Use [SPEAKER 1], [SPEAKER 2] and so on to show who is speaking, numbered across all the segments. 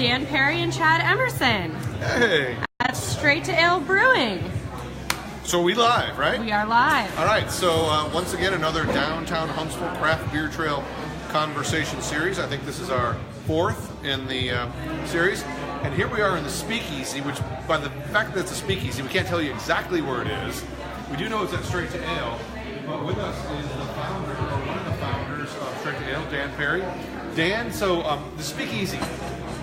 [SPEAKER 1] Dan Perry and Chad Emerson
[SPEAKER 2] Hey.
[SPEAKER 1] at Straight to Ale Brewing.
[SPEAKER 2] So we live, right?
[SPEAKER 1] We are live.
[SPEAKER 2] All right. So once again, another Downtown Huntsville Craft Beer Trail conversation series. I think this is our fourth in the series. And here we are in the Speakeasy, which by the fact that it's a Speakeasy, we can't tell you exactly where it is. We do know it's at Straight to Ale. But with us is the founder, or one of the founders of Straight to Ale, Dan Perry. Dan, so the Speakeasy,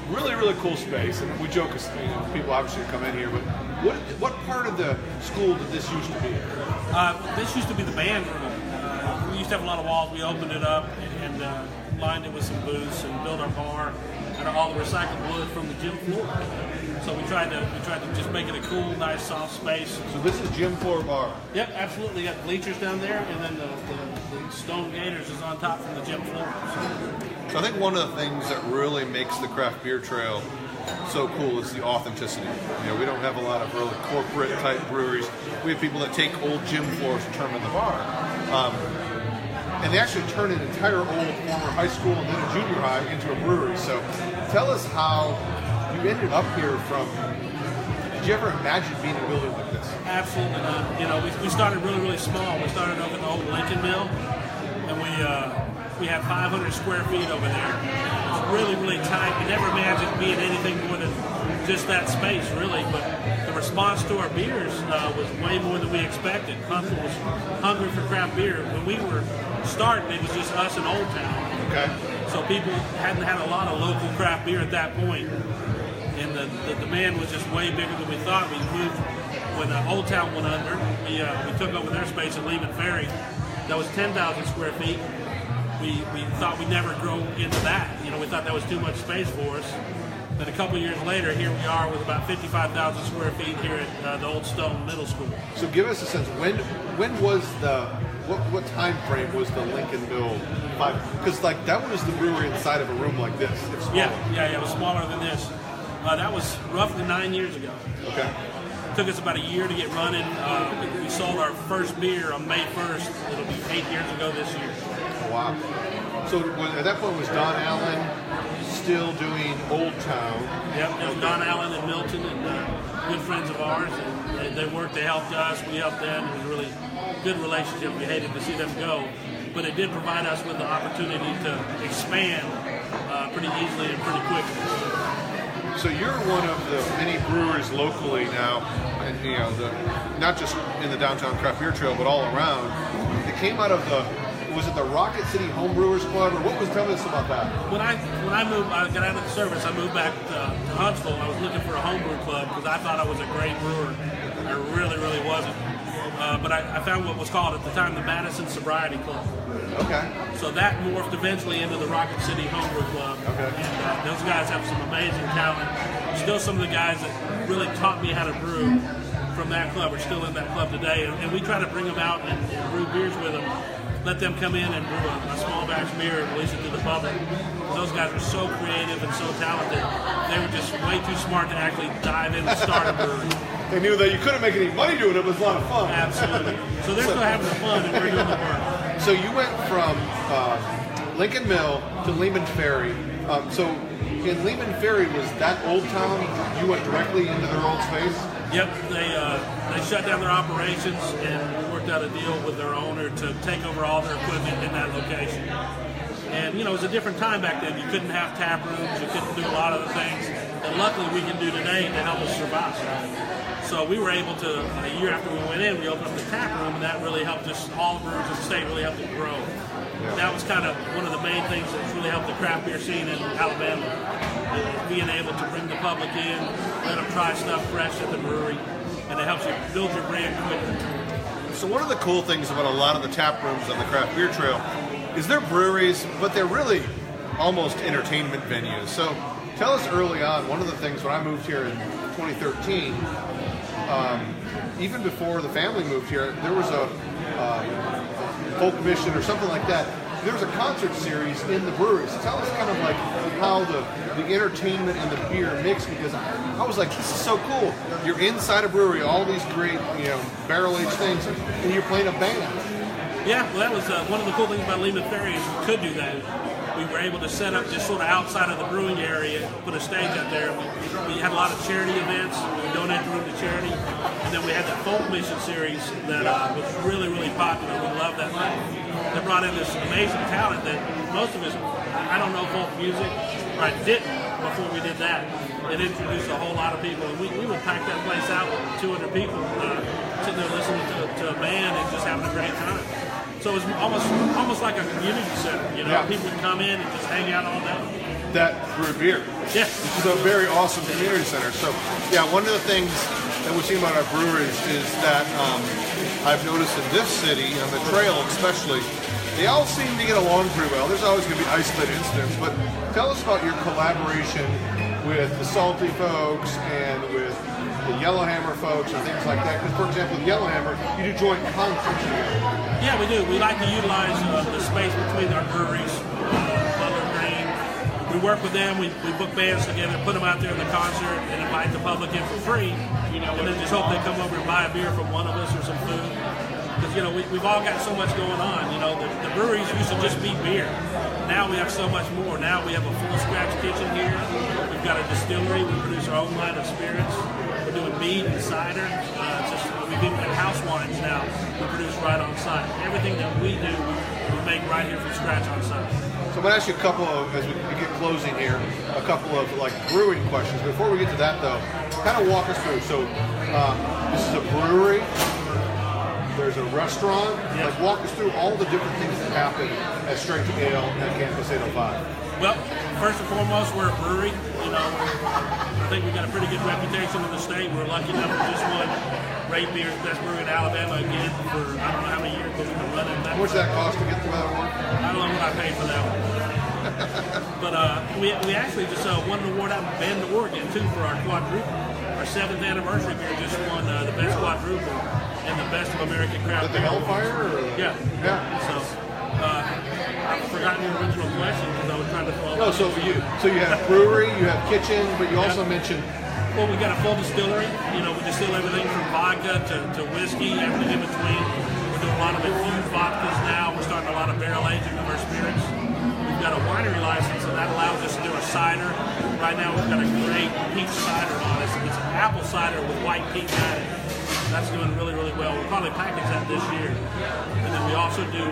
[SPEAKER 2] really, really cool space. And we joke, people obviously come in here, but what part of the school did this used to be?
[SPEAKER 3] This used to be the band room. We used to have a lot of walls. We opened it up and lined it with some booths and built our bar out of all the recycled wood from the gym floor. So we tried to just make it a cool, nice, soft space.
[SPEAKER 2] So this is gym floor bar.
[SPEAKER 3] Yep, absolutely. Got bleachers down there, and then the stone gators is on top from the gym floor.
[SPEAKER 2] So I think one of the things that really makes the craft beer trail so cool is the authenticity. You know, we don't have a lot of really corporate type breweries. We have people that take old gym floors and turn them into bar. And they actually turn an entire old former high school and then a junior high into a brewery. So tell us how you ended up here from. Did you ever imagine being in a building like this?
[SPEAKER 3] Absolutely not. You know, we started really, really small. We started over in the old Lincoln Mill, and we had 500 square feet over there. It was really, really tight. We never imagined being anything more than just that space, really. But the response to our beers was way more than we expected. Huntsville was hungry for craft beer. When we were starting, it was just us in Old Town.
[SPEAKER 2] Okay.
[SPEAKER 3] So people hadn't had a lot of local craft beer at that point. And the demand was just way bigger than we thought. We moved when Old Town went under. We took over their space at Lehman Ferry. That was 10,000 square feet. We thought we'd never grow into that. You know, we thought that was too much space for us. Then a couple years later, here we are with about 55,000 square feet here at the Old Stone Middle School.
[SPEAKER 2] So give us a sense. When was what time frame was the Lincoln Mill? Because like that was the brewery inside of a room like this.
[SPEAKER 3] Yeah, it was smaller than this. That was roughly 9 years ago.
[SPEAKER 2] Okay.
[SPEAKER 3] It took us about a year to get running. We sold our first beer on May 1st. It'll be 8 years ago this year.
[SPEAKER 2] Wow. So at that point was Don Allen still doing Old Town?
[SPEAKER 3] Yep, it was Don Allen and Milton and good friends of ours. And they worked, they helped us, we helped them. It was a really good relationship. We hated to see them go. But it did provide us with the opportunity to expand pretty easily and pretty quickly.
[SPEAKER 2] So you're one of the many brewers locally now, and you know, not just in the Downtown Craft Beer Trail, but all around. It came out of was it the Rocket City Home Brewers Club, or what was? Tell us about that.
[SPEAKER 3] When I moved, I got out of the service. I moved back to Huntsville. I was looking for a homebrew club because I thought I was a great brewer. I really, really wasn't. But I found what was called at the time the Madison Sobriety Club.
[SPEAKER 2] Okay.
[SPEAKER 3] So that morphed eventually into the Rocket City Homebrew Club.
[SPEAKER 2] Okay.
[SPEAKER 3] And those guys have some amazing talent. Still some of the guys that really taught me how to brew from that club are still in that club today. And we try to bring them out and brew beers with them. Let them come in and brew a small batch beer and release it to the public. Those guys were so creative and so talented. They were just way too smart to actually dive in and start a brewery.
[SPEAKER 2] They knew that you couldn't make any money doing it, but it was a lot of fun.
[SPEAKER 3] Absolutely. So they're still having fun and we're doing the work.
[SPEAKER 2] So you went from Lincoln Mill to Lehman Ferry. So in Lehman Ferry, was that Old Town, you went directly into their old space?
[SPEAKER 3] Yep, they shut down their operations and worked out a deal with their owner to take over all their equipment in that location. And, you know, it was a different time back then. You couldn't have tap rooms. You couldn't do a lot of the things that luckily we can do today to help us survive. So we were able to, a year after we went in, we opened up the tap room, and that really helped us, all the brewers in the state really helped it grow. Yeah. That was kind of one of the main things that's really helped the craft beer scene in Alabama. Being able to bring the public in, let them try stuff fresh at the brewery, and it helps you build your brand quickly.
[SPEAKER 2] So one of the cool things about a lot of the tap rooms on the Craft Beer Trail is they're breweries, but they're really almost entertainment venues. So tell us early on, one of the things when I moved here in 2013, even before the family moved here, there was a folk mission or something like that. There was a concert series in the brewery. So tell us kind of like how the entertainment and the beer mix, because I was like, this is so cool. You're inside a brewery, all these great, barrel-aged things, and you're playing a band.
[SPEAKER 3] Yeah, well, that was one of the cool things about Lehman Ferry is we could do that. we were able to set up just sort of outside of the brewing area, put a stage out there. We had a lot of charity events. We donated the room to charity. And then we had that folk mission series that was really, really popular. We loved that. They brought in this amazing talent that most of us, I don't know folk music, or I didn't before we did that. It introduced a whole lot of people. And we would pack that place out with 200 people sitting there listening to a band and just having a great time. So it was almost like a community center. People would come in and just hang out all day.
[SPEAKER 2] That brew beer.
[SPEAKER 3] Yeah.
[SPEAKER 2] Which is a very awesome community center. So, yeah, one of the things that we've seen about our breweries is that I've noticed in this city, on the trail especially, they all seem to get along pretty well. There's always going to be isolated incidents, but tell us about your collaboration with the Salty folks and with the Yellowhammer folks and things like that. Because, for example, with Yellowhammer, you do joint concerts together.
[SPEAKER 3] Yeah, we do. We like to utilize the space between our breweries, Butler Green. We work with them. We book bands together, put them out there in the concert, and invite the public in for free. And then just hope they come over and buy a beer from one of us or some food. Because we've all got so much going on. The breweries used to just be beer. Now we have so much more. Now we have a full scratch kitchen here. We've got a distillery. We produce our own line of spirits. We're doing mead and cider. We've even got house wines now. We produce right on site. Everything that we do, we make right here from scratch on site.
[SPEAKER 2] So I'm going to ask you a couple of, as we get closing here, a couple of brewing questions. Before we get to that though, kind of walk us through. So this is a brewery. There's a restaurant.
[SPEAKER 3] Yeah.
[SPEAKER 2] Walk us through all the different things that happen at Straight to Ale at Campus 805.
[SPEAKER 3] Well, first and foremost, we're a brewery. I think we've got a pretty good reputation in the state. We're lucky enough to just won Ray Beer's best brewery in Alabama again for I don't know how many years, but we've been running that.
[SPEAKER 2] How much does that cost to get through that award?
[SPEAKER 3] I don't know what I paid for that one. But we actually just won an award out in Bend, Oregon, too, for our quadruple. Our 7th anniversary beer just won the best quadruple and the best of American craft
[SPEAKER 2] The
[SPEAKER 3] beer.
[SPEAKER 2] Hellfire? Or?
[SPEAKER 3] Yeah. So I've forgotten your original question because I was trying to follow.
[SPEAKER 2] No, so you have brewery, you have kitchen, but you also mentioned.
[SPEAKER 3] Well, we got a full distillery. We distill everything from vodka to whiskey, everything in between. We're doing a lot of infused vodkas now. We're starting a lot of barrel aging of our spirits. We've got a winery license, and that allows us to do a cider. Right now, we've got a great peach cider on us. It's an apple cider with white peach added. That's doing really, really well. We'll probably package that this year. And then we also do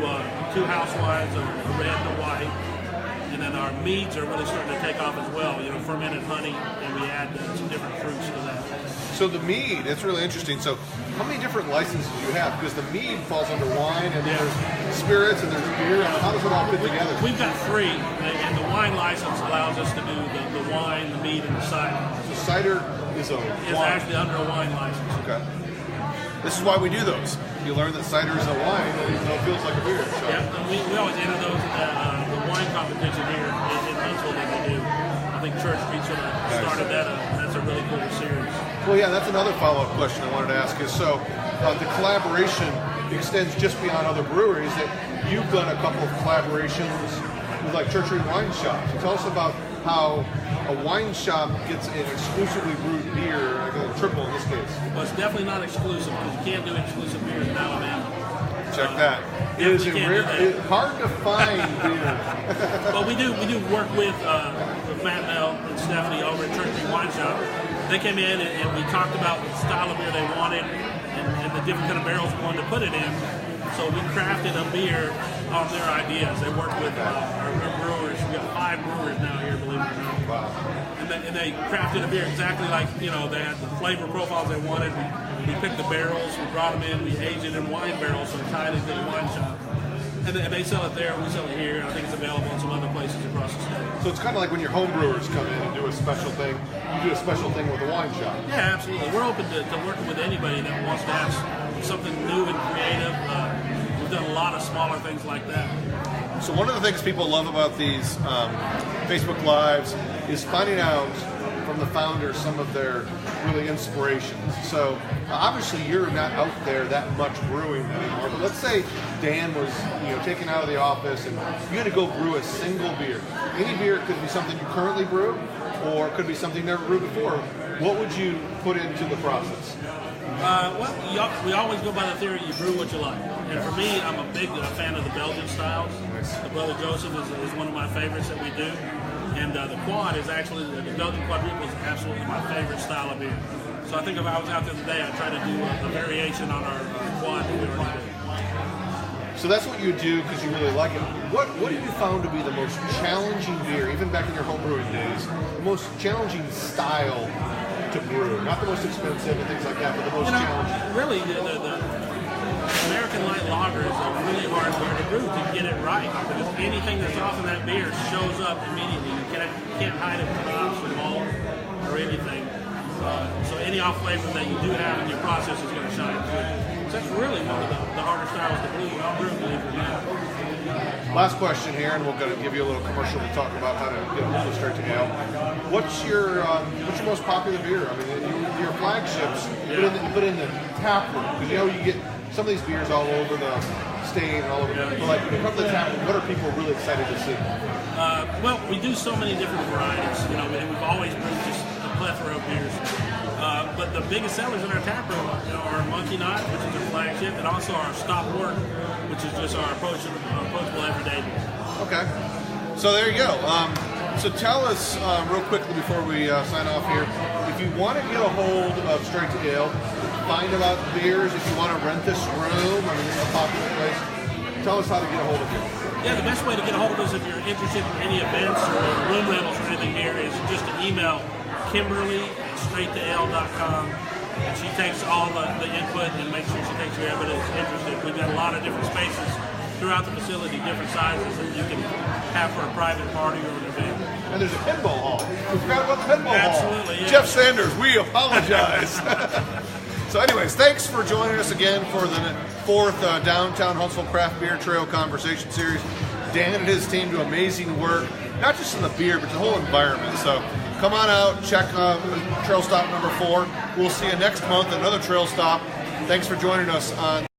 [SPEAKER 3] 2 house wines, a red and a white. And then our meads are really starting to take off as well. Fermented honey, and we add some different fruits to that.
[SPEAKER 2] So the mead, it's really interesting. So how many different licenses do you have? Because the mead falls under wine, and there's spirits, and there's beer. How does it all fit together?
[SPEAKER 3] We've got 3, and the wine license allows us to do the wine, the mead, and the cider.
[SPEAKER 2] The cider is a
[SPEAKER 3] It's
[SPEAKER 2] wine.
[SPEAKER 3] actually under a wine license.
[SPEAKER 2] Okay. This is why we do those. You learn that cider is a wine, even though it feels like a beer. So.
[SPEAKER 3] Yeah, and we always enter those in the wine competition here in Huntsville that we do. I think Church Street sort of started that up. That's a really cool series.
[SPEAKER 2] Well, yeah, that's another follow-up question I wanted to ask is, so the collaboration extends just beyond other breweries, that you've done a couple of collaborations with Church Street Wine Shops. So tell us about how a wine shop gets an exclusively brewed beer, a triple in this case.
[SPEAKER 3] Well, it's definitely not exclusive because you can't do exclusive beers in Alabama.
[SPEAKER 2] Check that. It is it's hard to find beer.
[SPEAKER 3] But we do work with Matt Bell and Stephanie over at Church Street Wine Shop. They came in and we talked about the style of beer they wanted and the different kind of barrels we wanted to put it in. So we crafted a beer on their ideas. They worked with our brewers. We got 5 brewers now here, believe it or not.
[SPEAKER 2] Wow.
[SPEAKER 3] And they crafted a beer exactly like, they had the flavor profiles they wanted. We picked the barrels, we brought them in, we aged it in wine barrels, so we tied it into the wine shop. And they sell it there, we sell it here, and I think it's available in some other places across the state.
[SPEAKER 2] So it's kind of like when your home brewers come in and do a special thing, you do a special thing with a wine shop.
[SPEAKER 3] Yeah, absolutely. We're open to working with anybody that wants to have something new and creative. We've done a lot of smaller things like that.
[SPEAKER 2] So one of the things people love about these Facebook Lives is finding out from from the founders some of their really inspirations. So obviously you're not out there that much brewing anymore, but let's say Dan was taken out of the office and you had to go brew a single beer. Any beer, could be something you currently brew or it could be something you never brewed before. What would you put into the process?
[SPEAKER 3] We always go by the theory you brew what you like. And for me, I'm a big fan of the Belgian styles.
[SPEAKER 2] Nice.
[SPEAKER 3] The Brother Joseph is one of my favorites that we do. And the quad is actually, the Belgian quadruple is absolutely my favorite style of beer. So I think if I was out there today, I'd try to do a variation on our quad that we already do.
[SPEAKER 2] So that's what you do because you really like it. What have you found to be the most challenging beer, even back in your home brewing days, the most challenging style to brew? Not the most expensive and things like that, but the most challenging.
[SPEAKER 3] Really, the American light lager is a really hard beer to brew to get it right, because anything that's off in that beer shows up immediately. You can't hide it from hops or malt or anything. So any off flavor that you do have in your process is going to shine through. So that's really one of the harder styles to brew, believe it or not.
[SPEAKER 2] Last question here, and we're going to give you a little commercial to talk about how to get a hold of straight to ale. What's your most popular beer? I mean, your flagships. You put in the tap room, because you get some of these beers all over the state and all over. But like, when you come to the tap room, what are people really excited to see?
[SPEAKER 3] Well, we do so many different varieties. And we've always brewed just a plethora of beers. But the biggest sellers in our tap room are Monkey Knot, which is our flagship, and also our Stop Work, which is just our approachable everyday beer.
[SPEAKER 2] Okay. So there you go. So tell us real quickly before we sign off here, if you want to get a hold of Straight to Ale, find about beers, if you want to rent this room, I mean, this is a popular place, tell us how to get a hold of you.
[SPEAKER 3] Yeah, the best way to get a hold of us if you're interested in any events or room rentals or anything here is just to email Kimberly@straighttaale.com. And she takes all the input and makes sure she takes whoever is interested. We've got a lot of different spaces throughout the facility, different sizes that you can have for a private party or an event.
[SPEAKER 2] And there's a pinball hall. We forgot about the pinball
[SPEAKER 3] Absolutely,
[SPEAKER 2] hall.
[SPEAKER 3] yeah.
[SPEAKER 2] Jeff Sanders, we apologize. So anyways, thanks for joining us again for the fourth Downtown Huntsville Craft Beer Trail Conversation Series. Dan and his team do amazing work, not just in the beer, but the whole environment. So come on out, check trail stop number 4. We'll see you next month, another trail stop. Thanks for joining us on